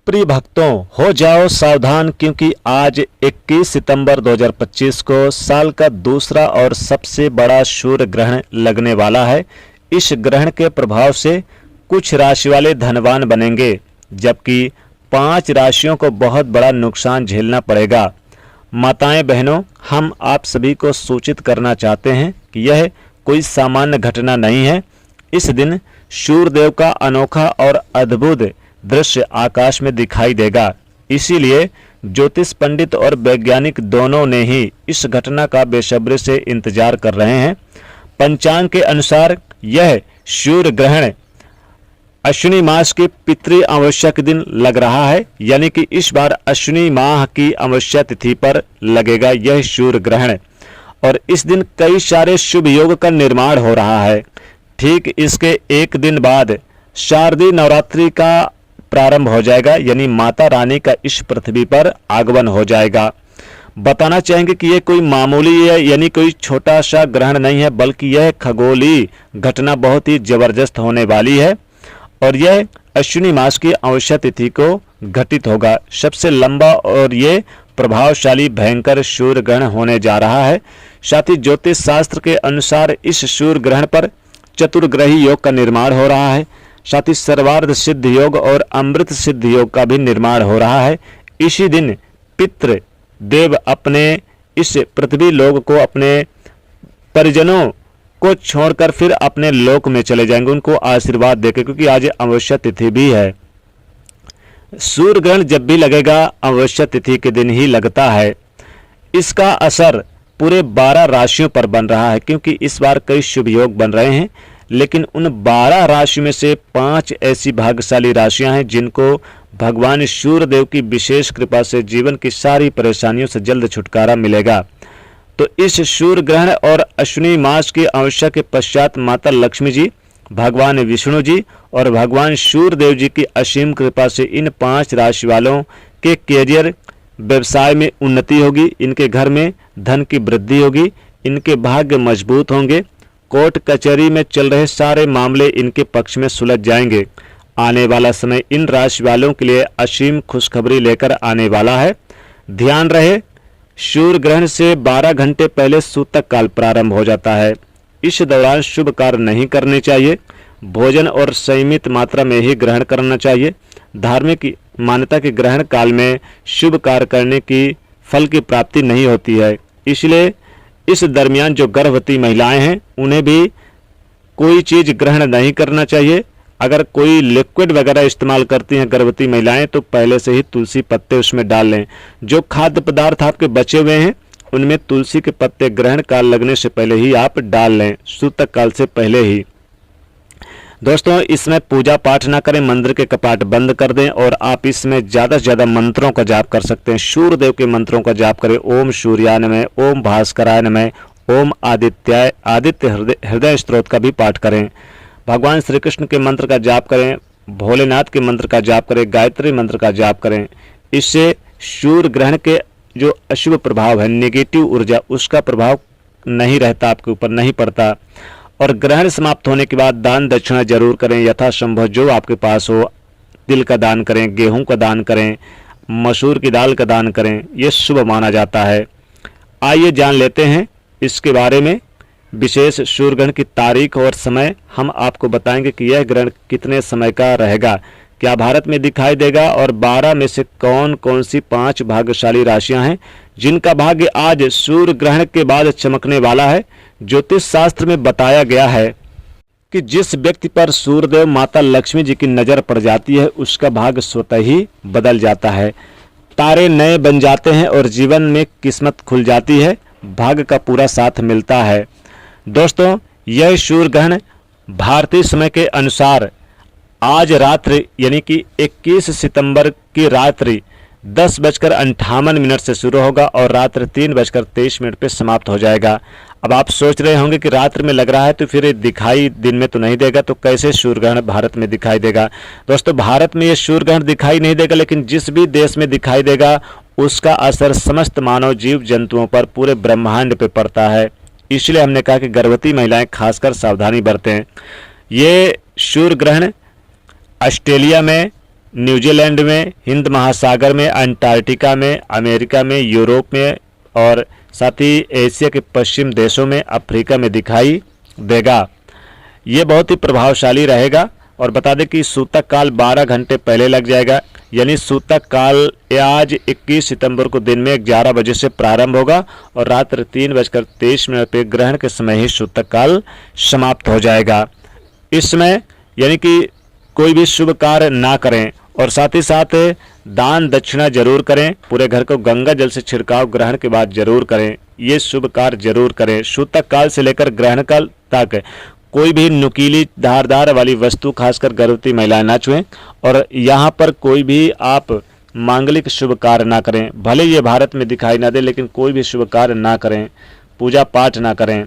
प्रिय भक्तों, हो जाओ सावधान, क्योंकि आज 21 सितंबर 2025 को साल का दूसरा और सबसे बड़ा सूर्य ग्रहण लगने वाला है। इस ग्रहण के प्रभाव से कुछ राशि वाले धनवान बनेंगे, जबकि 5 राशियों को बहुत बड़ा नुकसान झेलना पड़ेगा। माताएं बहनों, हम आप सभी को सूचित करना चाहते हैं कि यह कोई सामान्य घटना नहीं है। इस दिन सूर्यदेव का अनोखा और अद्भुत दृश्य आकाश में दिखाई देगा। इसीलिए ज्योतिष पंडित और वैज्ञानिक दोनों ने ही इस घटना का बेसब्री से इंतजार कर रहे हैं। पंचांग के अनुसार यह सूर्य ग्रहण अश्विनी मास की पितृ अमावस्या के दिन लग रहा है, यानी कि इस बार अश्विनी माह की अमावस्या तिथि पर लगेगा यह सूर्य ग्रहण, और इस दिन कई सारे शुभ योग का निर्माण हो रहा है। ठीक इसके एक दिन बाद शारदीय नवरात्रि का प्रारंभ हो जाएगा, यानी माता रानी का इस पृथ्वी पर आगमन हो जाएगा। बताना चाहेंगे कि यह कोई मामूली है, यानी कोई छोटा सा ग्रहण नहीं है, बल्कि यह खगोलीय घटना बहुत ही जबरदस्त होने वाली है, और यह अश्विनी मास की अमावस्या तिथि को घटित होगा। सबसे लंबा और ये प्रभावशाली भयंकर सूर्य ग्रहण होने जा रहा है। साथ ही ज्योतिष शास्त्र के अनुसार इस सूर्य ग्रहण पर चतुर्ग्रही योग का निर्माण हो रहा है। साथ ही सर्वार्थ सिद्ध योग और अमृत सिद्ध योग का भी निर्माण हो रहा है। इसी दिन पितृ देव अपने इस पृथ्वी लोक को अपने परिजनों को छोड़कर फिर अपने लोक में चले जाएंगे, उनको आशीर्वाद देकर, क्योंकि आज अमावस्या तिथि भी है। सूर्य ग्रहण जब भी लगेगा अमावस्या तिथि के दिन ही लगता है। इसका असर पूरे 12 राशियों पर बन रहा है, क्योंकि इस बार कई शुभ योग बन रहे हैं, लेकिन उन 12 राशि में से 5 ऐसी भाग्यशाली राशियां हैं जिनको भगवान सूर्यदेव की विशेष कृपा से जीवन की सारी परेशानियों से जल्द छुटकारा मिलेगा। तो इस सूर्य ग्रहण और अश्विनी मास की अमावस्या के पश्चात माता लक्ष्मी जी, भगवान विष्णु जी और भगवान सूर्यदेव जी की असीम कृपा से इन 5 राशि वालों के कैरियर व्यवसाय में उन्नति होगी, इनके घर में धन की वृद्धि होगी, इनके भाग्य मजबूत होंगे, कोर्ट कचहरी में चल रहे सारे मामले इनके पक्ष में सुलझ जाएंगे। आने वाला समय इन राशि वालों के लिए असीम खुशखबरी लेकर आने वाला है। ध्यान रहे, सूर्य ग्रहण से 12 घंटे पहले सूतक काल प्रारंभ हो जाता है। इस दौरान शुभ कार्य नहीं करने चाहिए। भोजन और सीमित मात्रा में ही ग्रहण करना चाहिए। धार्मिक मान्यता के ग्रहण काल में शुभ कार्य करने की फल की प्राप्ति नहीं होती है। इसलिए इस दरमियान जो गर्भवती महिलाएं हैं उन्हें भी कोई चीज ग्रहण नहीं करना चाहिए। अगर कोई लिक्विड वगैरह इस्तेमाल करती हैं गर्भवती महिलाएं, तो पहले से ही तुलसी पत्ते उसमें डाल लें। जो खाद्य पदार्थ आपके बचे हुए हैं उनमें तुलसी के पत्ते ग्रहण काल लगने से पहले ही आप डाल लें, सूतक काल से पहले ही। दोस्तों, इसमें पूजा पाठ ना करें, मंदिर के कपाट बंद कर दें, और आप इसमें ज़्यादा से ज़्यादा मंत्रों का जाप कर सकते हैं। सूर्यदेव के मंत्रों का जाप करें। ओम सूर्याय नमः, ओम भास्कराय नमः, ओम आदित्य हृदय स्तोत्र का भी पाठ करें। भगवान श्री कृष्ण के मंत्र का जाप करें, भोलेनाथ के मंत्र का जाप करें, गायत्री मंत्र का जाप करें। इससे सूर्य ग्रहण के जो अशुभ प्रभाव है, नेगेटिव ऊर्जा, उसका प्रभाव नहीं रहता, आपके ऊपर नहीं पड़ता। और ग्रहण समाप्त होने के बाद दान दक्षिणा जरूर करें, यथासंभव जो आपके पास हो। तिल का दान करें, गेहूं का दान करें, मसूर की दाल का दान करें, ये शुभ माना जाता है। आइए जान लेते हैं इसके बारे में। विशेष सूर्य ग्रहण की तारीख और समय हम आपको बताएंगे कि यह ग्रहण कितने समय का रहेगा, क्या भारत में दिखाई देगा, और 12 में से कौन कौन सी 5 भाग्यशाली राशियां हैं जिनका भाग्य आज सूर्य ग्रहण के बाद चमकने वाला है। ज्योतिष शास्त्र में बताया गया है कि जिस व्यक्ति पर सूर्यदेव माता लक्ष्मी जी की नजर पड़ जाती है उसका भाग्य स्वतः ही बदल जाता है। तारे नए बन जाते हैं और जीवन में किस्मत खुल जाती है, भाग्य का पूरा साथ मिलता है। दोस्तों, यह सूर्य ग्रहण भारतीय समय के अनुसार आज रात्रि यानी कि 21 सितंबर की रात्रि 10:58 से शुरू होगा और रात्रि 3:23 पे समाप्त हो जाएगा। अब आप सोच रहे होंगे कि रात्रि में लग रहा है तो फिर ये दिखाई दिन में तो नहीं देगा, तो कैसे सूर्य ग्रहण भारत में दिखाई देगा। दोस्तों, भारत में ये सूर्य ग्रहण दिखाई नहीं देगा, लेकिन जिस भी देश में दिखाई देगा उसका असर समस्त मानव जीव जंतुओं पर, पूरे ब्रह्मांड पे पड़ता है। इसलिए हमने कहा कि गर्भवती महिलाएं खासकर सावधानी बरतें। ये सूर्य ग्रहण ऑस्ट्रेलिया में न्यूजीलैंड में, हिंद महासागर में, अंटार्कटिका में, अमेरिका में, यूरोप में और साथ ही एशिया के पश्चिम देशों में, अफ्रीका में दिखाई देगा। ये बहुत ही प्रभावशाली रहेगा। और बता दें कि सूतक काल 12 घंटे पहले लग जाएगा, यानी सूतक काल आज 21 सितंबर को दिन में 11 बजे से प्रारंभ होगा और रात्र 3:23 पे ग्रहण के समय ही सूतक काल समाप्त हो जाएगा। इस समय यानी कि कोई भी शुभ कार्य ना करें और साथ ही साथ दान दक्षिणा जरूर करें। पूरे घर को गंगा जल से छिड़काव ग्रहण के बाद जरूर करें। ये शुभ कार्य जरूर करें। सूतक काल से लेकर ग्रहण काल तक कोई भी नुकीली धारदार वाली वस्तु खासकर गर्भवती महिलाएं ना छुएं और यहाँ पर कोई भी आप मांगलिक शुभ कार्य ना करें। भले ये भारत में दिखाई ना दे, लेकिन कोई भी शुभ कार्य ना करें, पूजा पाठ ना करें।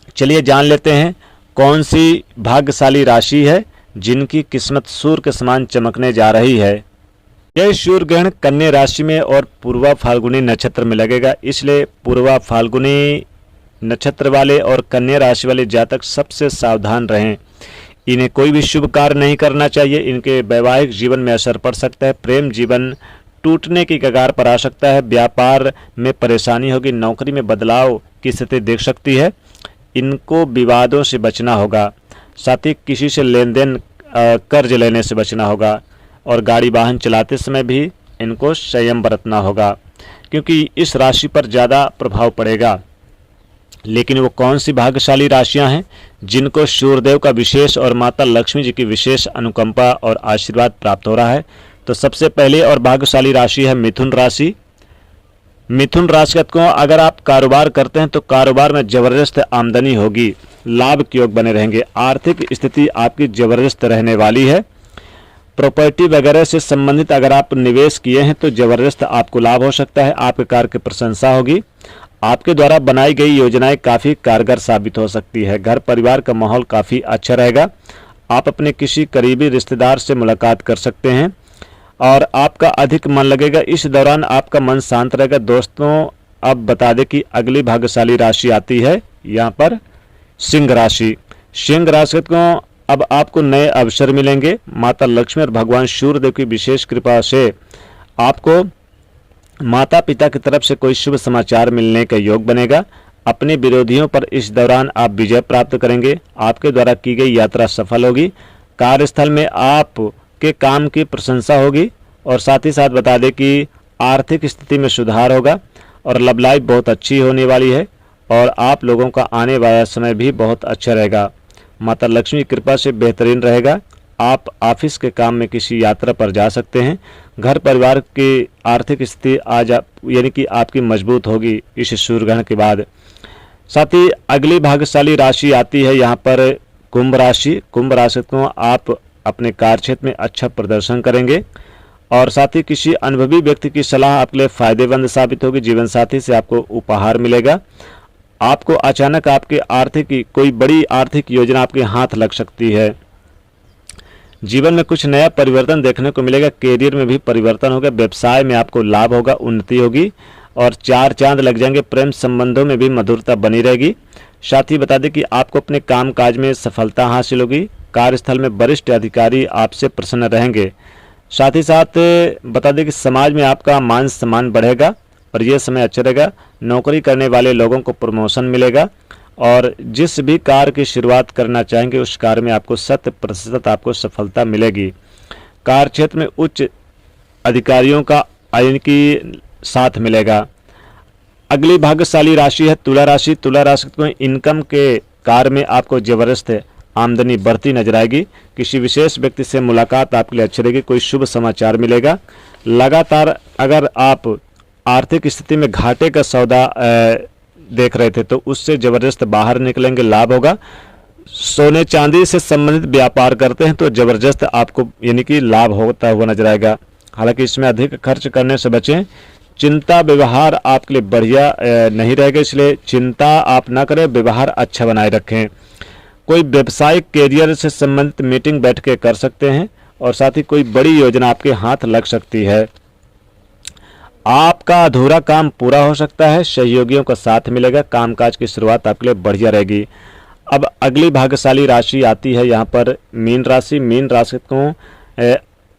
चलिए जान लेते हैं कौन सी भाग्यशाली राशि है जिनकी किस्मत सूर्य के समान चमकने जा रही है। यह सूर्य ग्रहण कन्या राशि में और पूर्वा फाल्गुनी नक्षत्र में लगेगा, इसलिए पूर्वा फाल्गुनी नक्षत्र वाले और कन्या राशि वाले जातक सबसे सावधान रहें। इन्हें कोई भी शुभ कार्य नहीं करना चाहिए। इनके वैवाहिक जीवन में असर पड़ सकता है। प्रेम जीवन टूटने की कगार पर आ सकता है। व्यापार में परेशानी होगी। नौकरी में बदलाव की स्थिति देख सकती है। इनको विवादों से बचना होगा। साथ ही किसी से लेन देन कर्ज लेने से बचना होगा और गाड़ी वाहन चलाते समय भी इनको संयम बरतना होगा, क्योंकि इस राशि पर ज़्यादा प्रभाव पड़ेगा। लेकिन वो कौन सी भाग्यशाली राशियां हैं जिनको सूर्यदेव का विशेष और माता लक्ष्मी जी की विशेष अनुकंपा और आशीर्वाद प्राप्त हो रहा है? तो सबसे पहले और भाग्यशाली राशि है मिथुन राशि। मिथुन राशि को अगर आप कारोबार करते हैं तो कारोबार में जबरदस्त आमदनी होगी, लाभ के योग बने रहेंगे। आर्थिक स्थिति आपकी जबरदस्त रहने वाली है। प्रॉपर्टी वगैरह से संबंधित अगर आप निवेश किए हैं तो जबरदस्त आपको लाभ हो सकता है। आपके कार्य की प्रशंसा होगी। आपके द्वारा बनाई गई योजनाएं काफ़ी कारगर साबित हो सकती है। घर परिवार का माहौल काफ़ी अच्छा रहेगा। आप अपने किसी करीबी रिश्तेदार से मुलाकात कर सकते हैं और आपका अधिक मन लगेगा। इस दौरान आपका मन शांत रहेगा। दोस्तों, अब बता दें कि अगली भाग्यशाली राशि आती है यहाँ पर सिंह राशि। सिंह राशि को अब आपको नए अवसर मिलेंगे। माता लक्ष्मी और भगवान सूर्यदेव की विशेष कृपा से आपको माता पिता की तरफ से कोई शुभ समाचार मिलने का योग बनेगा। अपने विरोधियों पर इस दौरान आप विजय प्राप्त करेंगे। आपके द्वारा की गई यात्रा सफल होगी। कार्यस्थल में आपके काम की प्रशंसा होगी और साथ ही साथ बता दें कि आर्थिक स्थिति में सुधार होगा और लव लाइफ बहुत अच्छी होने वाली है और आप लोगों का आने वाला समय भी बहुत अच्छा रहेगा। माता लक्ष्मी की कृपा से बेहतरीन रहेगा। आप ऑफिस के काम में किसी यात्रा पर जा सकते हैं। घर परिवार की आर्थिक स्थिति आज यानी कि आपकी मजबूत होगी इस सूर्य ग्रहण के बाद। साथ ही अगली भाग्यशाली राशि आती है यहाँ पर कुंभ राशि। कुंभ राशि को आप अपने कार्य क्षेत्र में अच्छा प्रदर्शन करेंगे और साथ ही किसी अनुभवी व्यक्ति की सलाह आपके लिए फायदेमंद साबित होगी। जीवन साथी से आपको उपहार मिलेगा। आपको अचानक आपके कोई बड़ी आर्थिक योजना आपके हाथ लग सकती है। जीवन में कुछ नया परिवर्तन देखने को मिलेगा। कैरियर में भी परिवर्तन होगा। व्यवसाय में आपको लाभ होगा, उन्नति होगी और 4 चांद लग जाएंगे। प्रेम संबंधों में भी मधुरता बनी रहेगी। साथ ही बता दें कि आपको अपने काम काज में सफलता हासिल होगी। कार्यस्थल में वरिष्ठ अधिकारी आपसे प्रसन्न रहेंगे। साथ ही साथ बता दें कि समाज में आपका मान सम्मान बढ़ेगा और यह समय अच्छा रहेगा। नौकरी करने वाले लोगों को प्रमोशन मिलेगा और जिस भी कार्य की शुरुआत करना चाहेंगे उस कार्य में आपको 100% आपको सफलता मिलेगी। कार्य क्षेत्र में उच्च अधिकारियों का यानी कि साथ मिलेगा। अगली भाग्यशाली राशि है तुला राशि। तुला राशि को इनकम के कार्य में आपको जबरदस्त आमदनी बढ़ती नजर आएगी। किसी विशेष व्यक्ति से मुलाकात आपके लिए अच्छी रहेगी। कोई शुभ समाचार मिलेगा। लगातार अगर आप आर्थिक स्थिति में घाटे का सौदा देख रहे थे तो उससे जबरदस्त बाहर निकलेंगे, लाभ होगा। सोने चांदी से संबंधित व्यापार करते हैं तो जबरदस्त आपको यानी कि लाभ होता हुआ नजर आएगा। हालांकि इसमें अधिक खर्च करने से बचें। चिंता व्यवहार आपके लिए बढ़िया नहीं रहेगा, इसलिए चिंता आप ना करें, व्यवहार अच्छा बनाए रखें। कोई व्यवसायिक कैरियर से संबंधित मीटिंग बैठ के कर सकते हैं और साथ ही कोई बड़ी योजना आपके हाथ लग सकती है। आपका अधूरा काम पूरा हो सकता है। सहयोगियों का साथ मिलेगा। कामकाज की शुरुआत आपके लिए बढ़िया रहेगी। अब अगली भाग्यशाली राशि आती है यहाँ पर मीन राशि। मीन राशि को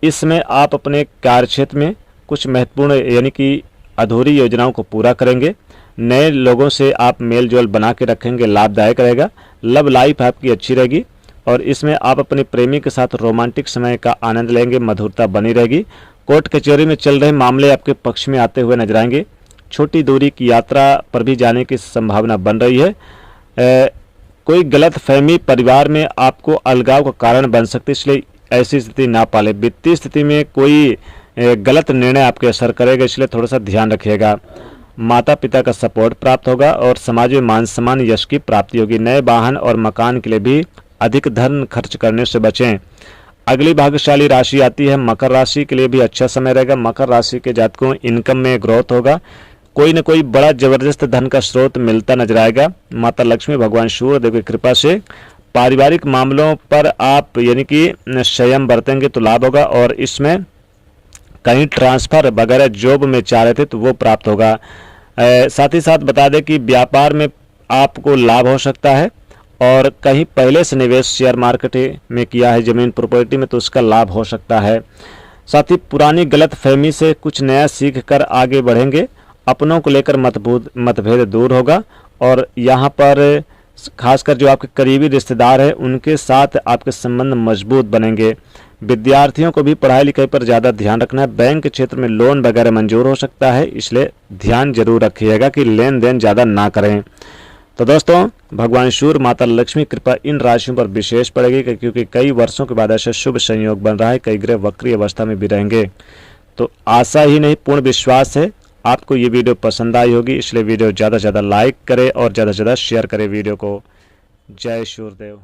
इसमें आप अपने कार्यक्षेत्र में कुछ महत्वपूर्ण यानी कि अधूरी योजनाओं को पूरा करेंगे। नए लोगों से आप मेल जोल बना के रखेंगे, लाभदायक रहेगा। लव लाइफ आपकी अच्छी रहेगी और इसमें आप अपने प्रेमी के साथ रोमांटिक समय का आनंद लेंगे, मधुरता बनी रहेगी। कोर्ट कचहरी में चल रहे मामले आपके पक्ष में आते हुए नजर आएंगे। छोटी दूरी की यात्रा पर भी जाने की संभावना बन रही है। कोई गलत फहमी परिवार में आपको अलगाव का कारण बन सकती है, इसलिए ऐसी स्थिति ना पाले। वित्तीय स्थिति में कोई गलत निर्णय आपके असर करेगा, इसलिए थोड़ा सा ध्यान रखिएगा। माता पिता का सपोर्ट प्राप्त होगा और समाज में मान सम्मान यश की प्राप्ति होगी। नए वाहन और मकान के लिए भी अधिक धन खर्च करने से बचें। अगली भाग्यशाली राशि आती है मकर राशि के लिए भी अच्छा समय रहेगा। मकर राशि के जातकों इनकम में ग्रोथ होगा। कोई न कोई बड़ा जबरदस्त धन का स्रोत मिलता नजर आएगा। माता लक्ष्मी भगवान सूर्यदेव की कृपा से पारिवारिक मामलों पर आप यानी कि संयम बरतेंगे तो लाभ होगा और इसमें कहीं ट्रांसफर वगैरह जॉब में चाह रहे थे तो वो प्राप्त होगा। साथ ही साथ बता दें कि व्यापार में आपको लाभ हो सकता है और कहीं पहले से निवेश शेयर मार्केट में किया है, जमीन प्रॉपर्टी में, तो उसका लाभ हो सकता है। साथ ही पुरानी गलत फहमी से कुछ नया सीख कर आगे बढ़ेंगे। अपनों को लेकर मतभेद दूर होगा और यहाँ पर खासकर जो आपके करीबी रिश्तेदार हैं उनके साथ आपके संबंध मजबूत बनेंगे। विद्यार्थियों को भी पढ़ाई लिखाई पर ज़्यादा ध्यान रखना है। बैंक क्षेत्र में लोन वगैरह मंजूर हो सकता है, इसलिए ध्यान जरूर रखिएगा कि लेन देन ज़्यादा ना करें। तो दोस्तों, भगवान सूर्य माता लक्ष्मी कृपा इन राशियों पर विशेष पड़ेगी क्योंकि कई वर्षों के बाद ऐसा शुभ संयोग बन रहा है। कई ग्रह वक्री अवस्था में भी रहेंगे। तो आशा ही नहीं, पूर्ण विश्वास है आपको ये वीडियो पसंद आई होगी, इसलिए वीडियो ज़्यादा से ज़्यादा लाइक करें और ज़्यादा से ज़्यादा शेयर करें वीडियो को। जय सूर्यदेव।